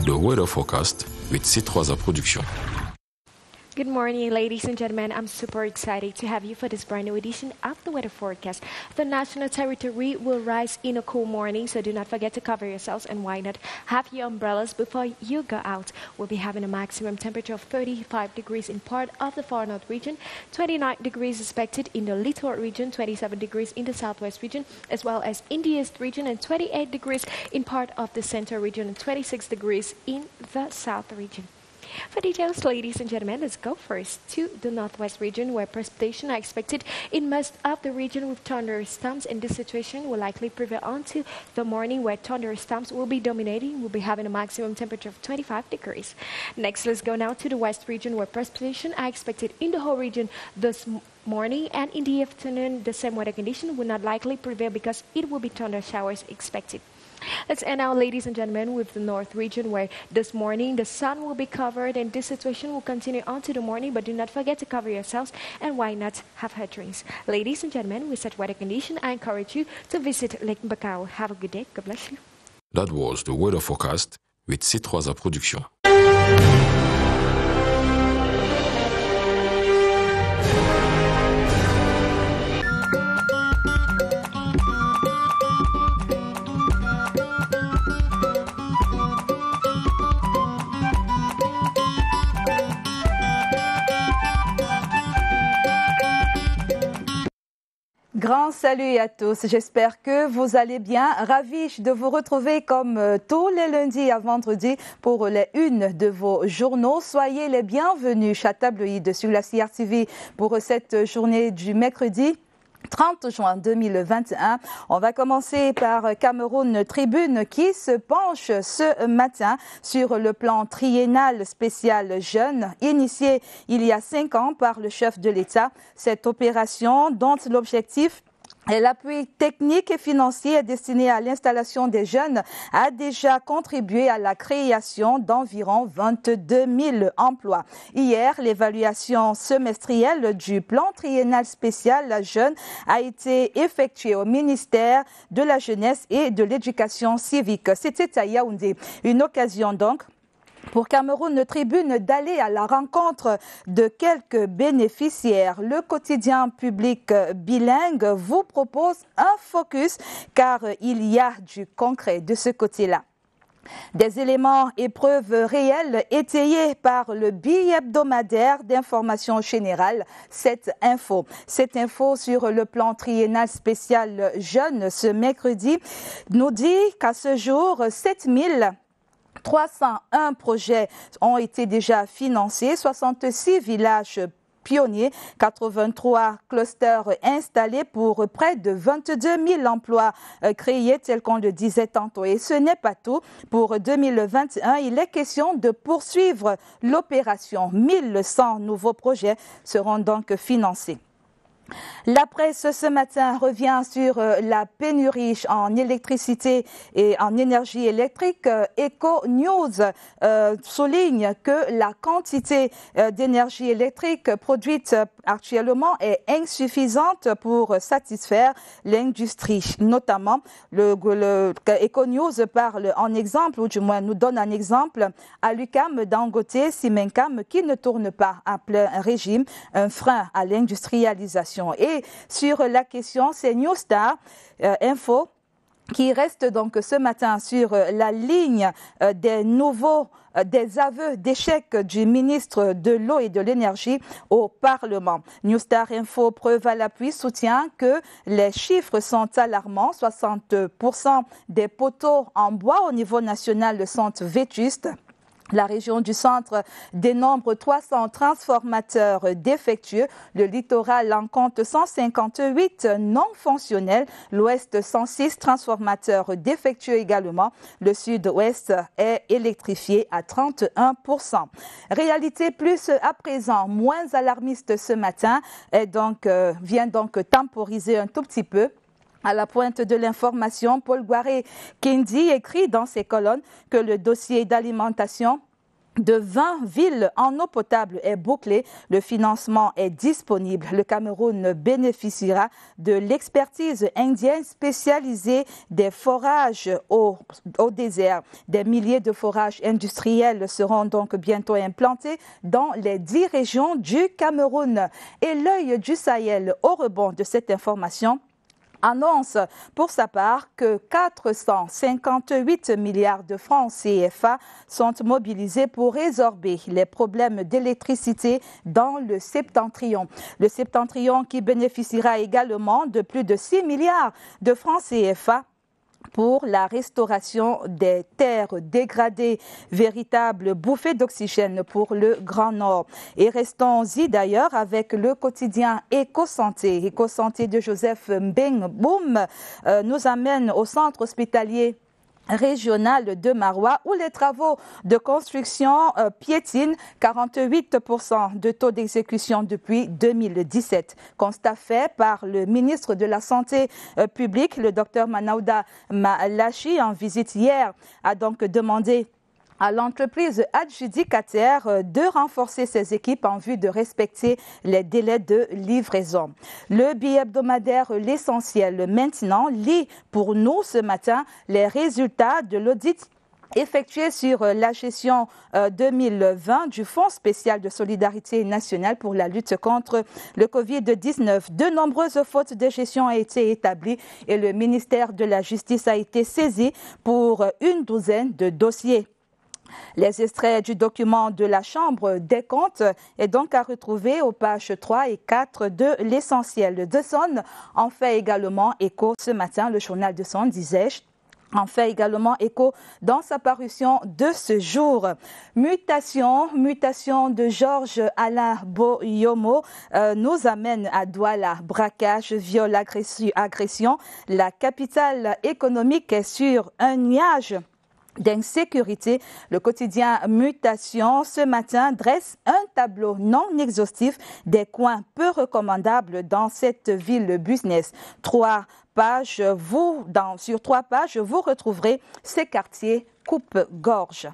the weather forecast with C3 Production. Good morning, ladies and gentlemen. I'm super excited to have you for this brand new edition of the weather forecast. The national territory will rise in a cool morning, so do not forget to cover yourselves and why not have your umbrellas before you go out. We'll be having a maximum temperature of 35 degrees in part of the far north region, 29 degrees expected in the littoral region, 27 degrees in the southwest region, as well as in the east region, and 28 degrees in part of the central region, and 26 degrees in the south region. For details, ladies and gentlemen, let's go first to the northwest region, where precipitation are expected in most of the region with thunderstorms, and this situation will likely prevail onto the morning, where thunderstorms will be dominating. We'll be having a maximum temperature of 25 degrees. Next, let's go now to the west region, where precipitation are expected in the whole region this morning, and in the afternoon, the same weather condition will not likely prevail because it will be thunder showers expected. Let's end now, ladies and gentlemen, with the north region, where this morning the sun will be covered, and this situation will continue on to the morning, but do not forget to cover yourselves and why not have hot drinks. Ladies and gentlemen, with such weather condition, I encourage you to visit Lake Mbakao. Have a good day. God bless you. That was the weather forecast with C3 Production. Grand salut à tous, j'espère que vous allez bien. Ravi de vous retrouver comme tous les lundis à vendredi pour les unes de vos journaux. Soyez les bienvenus à TABLOԻDS sur la CRTV pour cette journée du mercredi 30 juin 2021. On va commencer par Cameroun Tribune qui se penche ce matin sur le plan triennal spécial jeune initié il y a 5 ans par le chef de l'État. Cette opération dont l'objectif et l'appui technique et financier destiné à l'installation des jeunes a déjà contribué à la création d'environ 22 000 emplois. Hier, l'évaluation semestrielle du plan triennal spécial jeune a été effectuée au ministère de la Jeunesse et de l'Éducation civique. C'était à Yaoundé. Une occasion donc pour Cameroun Tribune d'aller à la rencontre de quelques bénéficiaires. Le quotidien public bilingue vous propose un focus car il y a du concret de ce côté-là. Des éléments et preuves réelles étayés par le bi-hebdomadaire d'information générale, cette info. Cette info sur le plan triennal spécial jeune ce mercredi nous dit qu'à ce jour, 301 projets ont été déjà financés, 66 villages pionniers, 83 clusters installés pour près de 22 000 emplois créés, tel qu'on le disait tantôt. Et ce n'est pas tout. Pour 2021, il est question de poursuivre l'opération. 1100 nouveaux projets seront donc financés. La presse ce matin revient sur la pénurie en électricité et en énergie électrique. Eco News souligne que la quantité d'énergie électrique produite actuellement est insuffisante pour satisfaire l'industrie. Notamment, Eco News parle en exemple, ou du moins nous donne un exemple, à l'UQAM, Dangote, Simencam qui ne tourne pas à plein régime, un frein à l'industrialisation. Et sur la question, c'est New Star Info qui reste donc ce matin sur la ligne des aveux d'échec du ministre de l'Eau et de l'Énergie au Parlement. New Star Info, preuve à l'appui, soutient que les chiffres sont alarmants. 60% des poteaux en bois au niveau national sont vétustes. La région du centre dénombre 300 transformateurs défectueux. Le littoral en compte 158 non fonctionnels. L'ouest, 106 transformateurs défectueux également. Le sud-ouest est électrifié à 31%. Réalité plus à présent, moins alarmiste ce matin, vient donc temporiser un tout petit peu. À la pointe de l'information, Paul Guaré Kendi écrit dans ses colonnes que le dossier d'alimentation de 20 villes en eau potable est bouclé. Le financement est disponible. Le Cameroun bénéficiera de l'expertise indienne spécialisée des forages au désert. Des milliers de forages industriels seront donc bientôt implantés dans les 10 régions du Cameroun. Et l'œil du Sahel, au rebond de cette information, annonce pour sa part que 458 milliards de francs CFA sont mobilisés pour résorber les problèmes d'électricité dans le septentrion. Le septentrion qui bénéficiera également de plus de 6 milliards de francs CFA pour la restauration des terres dégradées, véritable bouffée d'oxygène pour le Grand Nord. Et restons-y d'ailleurs avec le quotidien Éco-Santé. Éco-Santé de Joseph Mbeng Boum nous amène au centre hospitalier régional de Marois où les travaux de construction piétinent 48% de taux d'exécution depuis 2017. Constat fait par le ministre de la Santé publique, le docteur Manaouda Malachi, en visite hier, a donc demandé à l'entreprise adjudicataire de renforcer ses équipes en vue de respecter les délais de livraison. Le billet hebdomadaire L'Essentiel maintenant lit pour nous ce matin les résultats de l'audit effectué sur la gestion 2020 du Fonds spécial de solidarité nationale pour la lutte contre le Covid-19. De nombreuses fautes de gestion ont été établies et le ministère de la Justice a été saisi pour une douzaine de dossiers. Les extraits du document de la Chambre des comptes est donc à retrouver aux pages 3 et 4 de l'Essentiel. De Son en fait également écho ce matin. Le journal de Son, disais-je, en fait également écho dans sa parution de ce jour. Mutation de Georges Alain Boyomo nous amène à Douala. Braquage, viol, agression. La capitale économique est sur un nuage d'insécurité. Le quotidien Mutation ce matin dresse un tableau non exhaustif des coins peu recommandables dans cette ville business. Sur 3 pages, vous retrouverez ces quartiers coupe-gorge.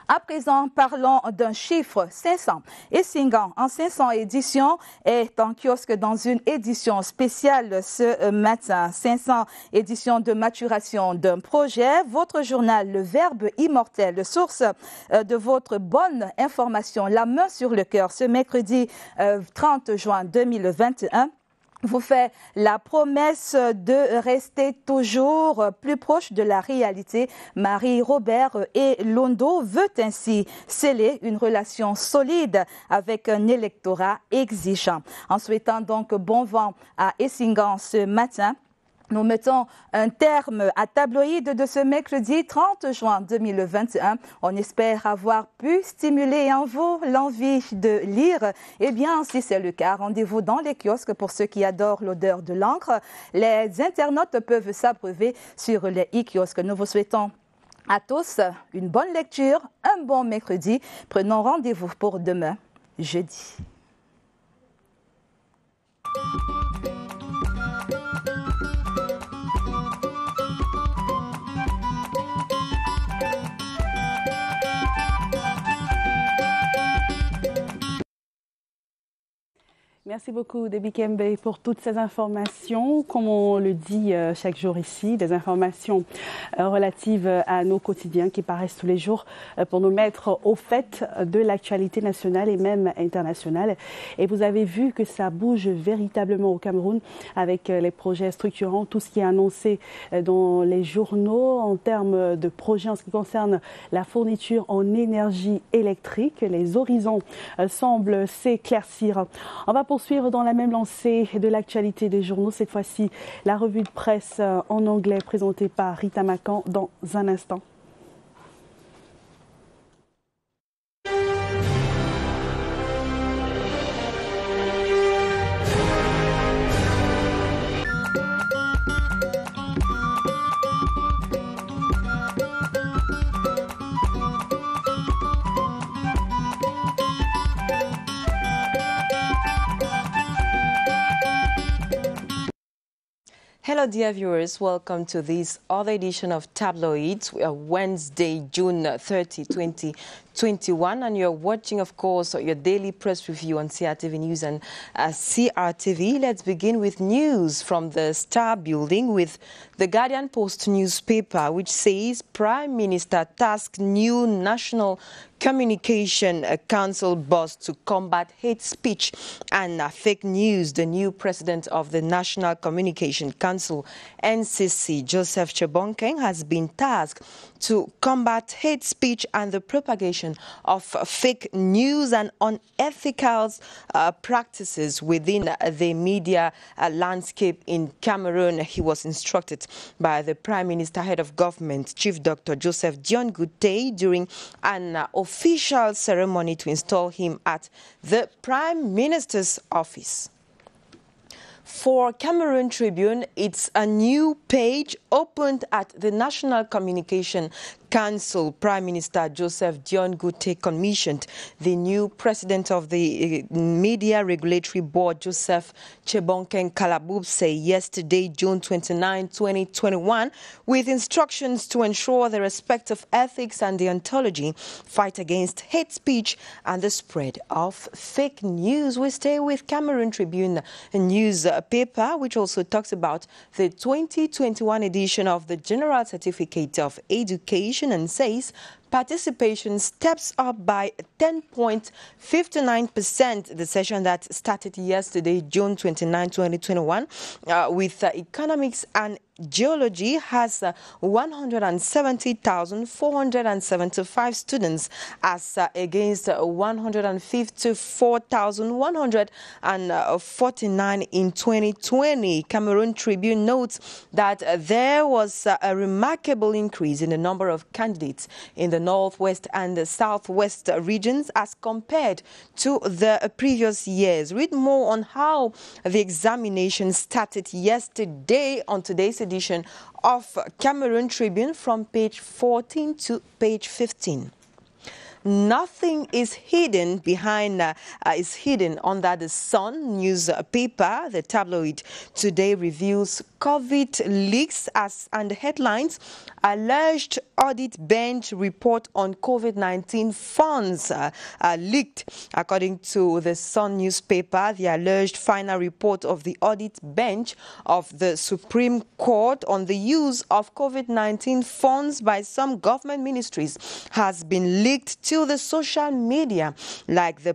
À présent, parlons d'un chiffre 500. Essingan, en 500 éditions, est en kiosque dans une édition spéciale ce matin. 500 éditions de maturation d'un projet. Votre journal, Le Verbe Immortel, source de votre bonne information, la main sur le cœur, ce mercredi 30 juin 2021. Vous fait la promesse de rester toujours plus proche de la réalité. Marie-Robert et Londo veut ainsi sceller une relation solide avec un électorat exigeant. En souhaitant donc bon vent à Essingan ce matin, nous mettons un terme à Tabloïd de ce mercredi 30 juin 2021. On espère avoir pu stimuler en vous l'envie de lire. Eh bien, si c'est le cas, rendez-vous dans les kiosques pour ceux qui adorent l'odeur de l'encre. Les internautes peuvent s'abreuver sur les e-kiosques. Nous vous souhaitons à tous une bonne lecture, un bon mercredi. Prenons rendez-vous pour demain, jeudi. Merci beaucoup, Debbie Kembe, pour toutes ces informations. Comme on le dit chaque jour ici, des informations relatives à nos quotidiens qui paraissent tous les jours pour nous mettre au fait de l'actualité nationale et même internationale. Et vous avez vu que ça bouge véritablement au Cameroun avec les projets structurants, tout ce qui est annoncé dans les journaux en termes de projets en ce qui concerne la fourniture en énergie électrique. Les horizons semblent s'éclaircir. On va poursuivre dans la même lancée de l'actualité des journaux. Cette fois-ci, la revue de presse en anglais présentée par Rita Macan dans un instant. Hello, dear viewers. Welcome to this other edition of Tabloids, Wednesday, June 30, 2020. 2021, and you're watching, of course, your daily press review on CRTV News and CRTV. Let's begin with news from the Star Building with the Guardian Post newspaper, which says Prime Minister tasks new National Communication Council boss to combat hate speech and fake news. The new president of the National Communication Council, NCC, Joseph Chebonkeng, has been tasked to combat hate speech and the propagation of fake news and unethical practices within the media landscape in Cameroon. He was instructed by the Prime Minister, Head of Government, Chief Dr. Joseph Dion Gutey, during an official ceremony to install him at the Prime Minister's office. For Cameroon Tribune, it's a new page opened at the National Communication Council. Prime Minister Joseph Dion Gutey commissioned the new president of the Media Regulatory Board, Joseph Chebonkeng Kalabubse, yesterday, June 29, 2021, with instructions to ensure the respect of ethics and deontology, fight against hate speech and the spread of fake news. We stay with Cameroon Tribune newspaper, which also talks about the 2021 edition of the General Certificate of Education, and says participation steps up by 10.59%. The session that started yesterday, June 29, 2021, with economics and geology has 170,475 students as against 154,149 in 2020. Cameroon Tribune notes that there was a remarkable increase in the number of candidates in the northwest and the southwest regions as compared to the previous years. Read more on how the examination started yesterday on today's edition of Cameroon Tribune from page 14 to page 15. Nothing is hidden under the Sun newspaper. The tabloid today reveals COVID leaks and headlines. Alleged audit bench report on COVID-19 funds leaked. According to the Sun newspaper, the alleged final report of the audit bench of the Supreme Court on the use of COVID-19 funds by some government ministries has been leaked to the social media. Like the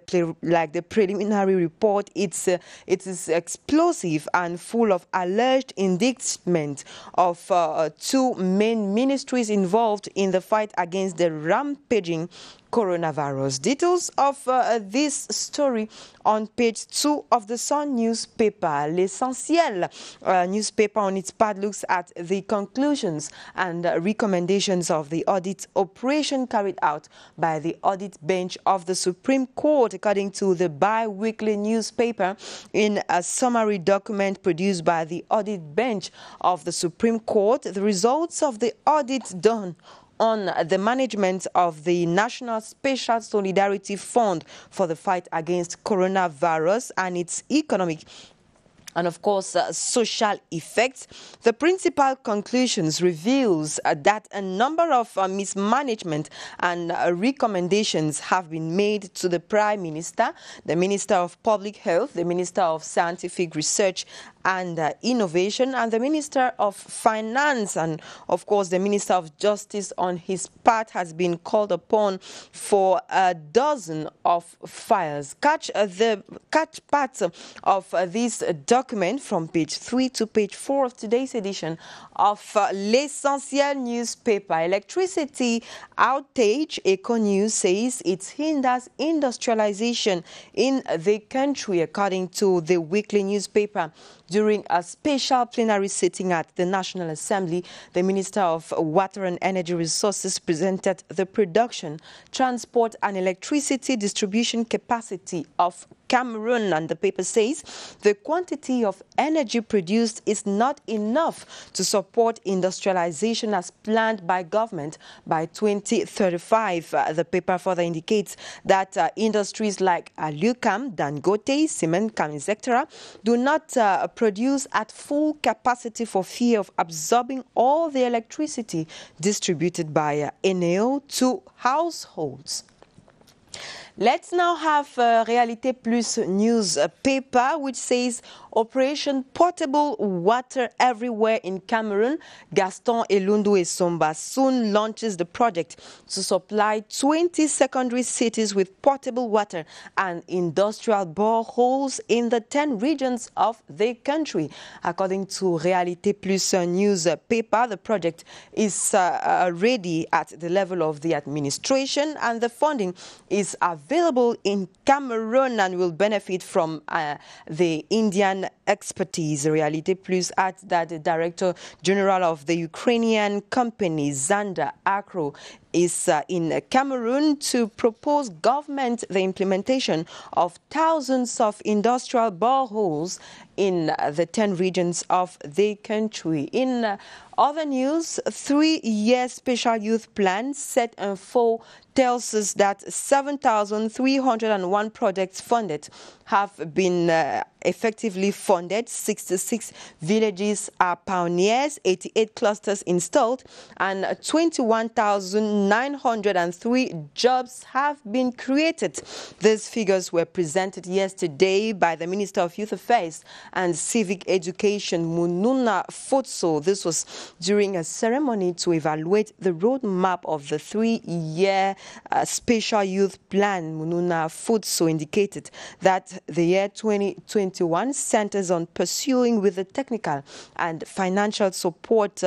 preliminary report, it is explosive and full of alleged indictment of two main ministries involved in the fight against the rampaging coronavirus. Details of this story on page 2 of the Sun newspaper. L'Essentiel newspaper on its part looks at the conclusions and recommendations of the audit operation carried out by the audit bench of the Supreme Court. According to the bi-weekly newspaper, in a summary document produced by the audit bench of the Supreme Court, the results of the audit done on the management of the National Special Solidarity Fund for the fight against coronavirus and its economic and, of course, social effects. The principal conclusions reveals that a number of mismanagement and recommendations have been made to the Prime Minister, the Minister of Public Health, the Minister of Scientific Research and Innovation, and the Minister of Finance, and of course the Minister of Justice on his part has been called upon for a dozen of files. Catch parts of this document from page 3 to page 4 of today's edition of L'Essentiel newspaper. Electricity outage, Eco News says it hinders industrialization in the country, according to the weekly newspaper. During a special plenary sitting at the National Assembly, the Minister of Water and Energy Resources presented the production, transport and electricity distribution capacity of Cameroon, and the paper says the quantity of energy produced is not enough to support industrialization as planned by government by 2035. The paper further indicates that industries like Alucam, Dangote, Simencam, etc. do not produce at full capacity for fear of absorbing all the electricity distributed by Eneo to households. Let's now have Réalité Plus newspaper, which says Operation Portable Water Everywhere in Cameroon. Gaston Elundu Esomba soon launches the project to supply 20 secondary cities with portable water and industrial boreholes in the 10 regions of the country. According to Réalité Plus newspaper, the project is ready at the level of the administration, and the funding is available in Cameroon and will benefit from the Indian expertise. Réalité Plus adds that the Director General of the Ukrainian company, Zander Akro, is in Cameroon to propose government the implementation of thousands of industrial boreholes in the 10 regions of the country. In other news, 3-year special youth plan set in full tells us that 7,301 projects funded have been effectively funded. 66 villages are pioneers, 88 clusters installed, and 21,903 jobs have been created. These figures were presented yesterday by the Minister of Youth Affairs and Civic Education, Mununa Futso. This was during a ceremony to evaluate the roadmap of the 3-year special youth plan. Mununa Futso indicated that the year 2021 centers on pursuing with the technical and financial support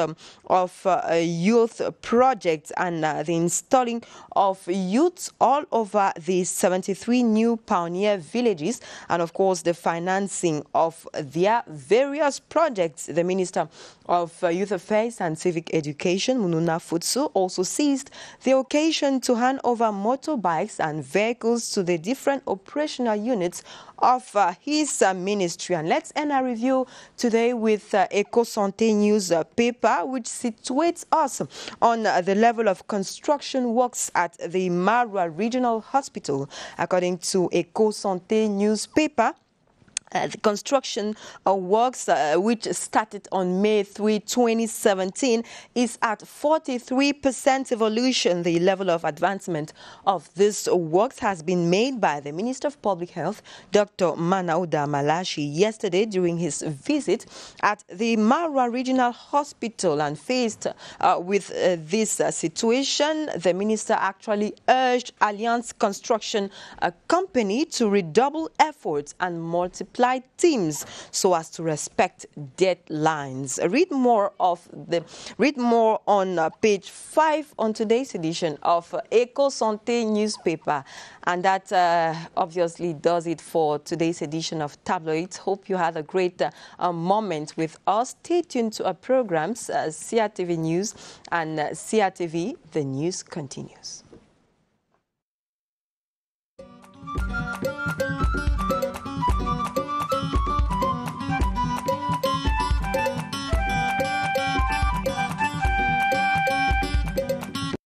of youth projects and the installing of youths all over the 73 new pioneer villages, and of course the financing of their various projects. The Minister of Youth Affairs and Civic Education, Mununa Futso, also seized the occasion to hand over motorbikes and vehicles to the different operational units of his ministry. And let's end our review today with Eco Santé newspaper, which situates us on the level of construction works at the Marwa Regional Hospital. According to Eco Santé newspaper, the construction works, which started on May 3, 2017, is at 43% evolution. The level of advancement of this works has been made by the Minister of Public Health, Dr. Manauda Malashi, yesterday during his visit at the Marwa Regional Hospital. And faced with this situation, the minister actually urged Alliance Construction Company to redouble efforts and multiply teams so as to respect deadlines. Read more on page 5 on today's edition of Eco Santé newspaper, and that obviously does it for today's edition of Tabloids. Hope you had a great moment with us. Stay tuned to our programs, CRTV News and CRTV. The news continues.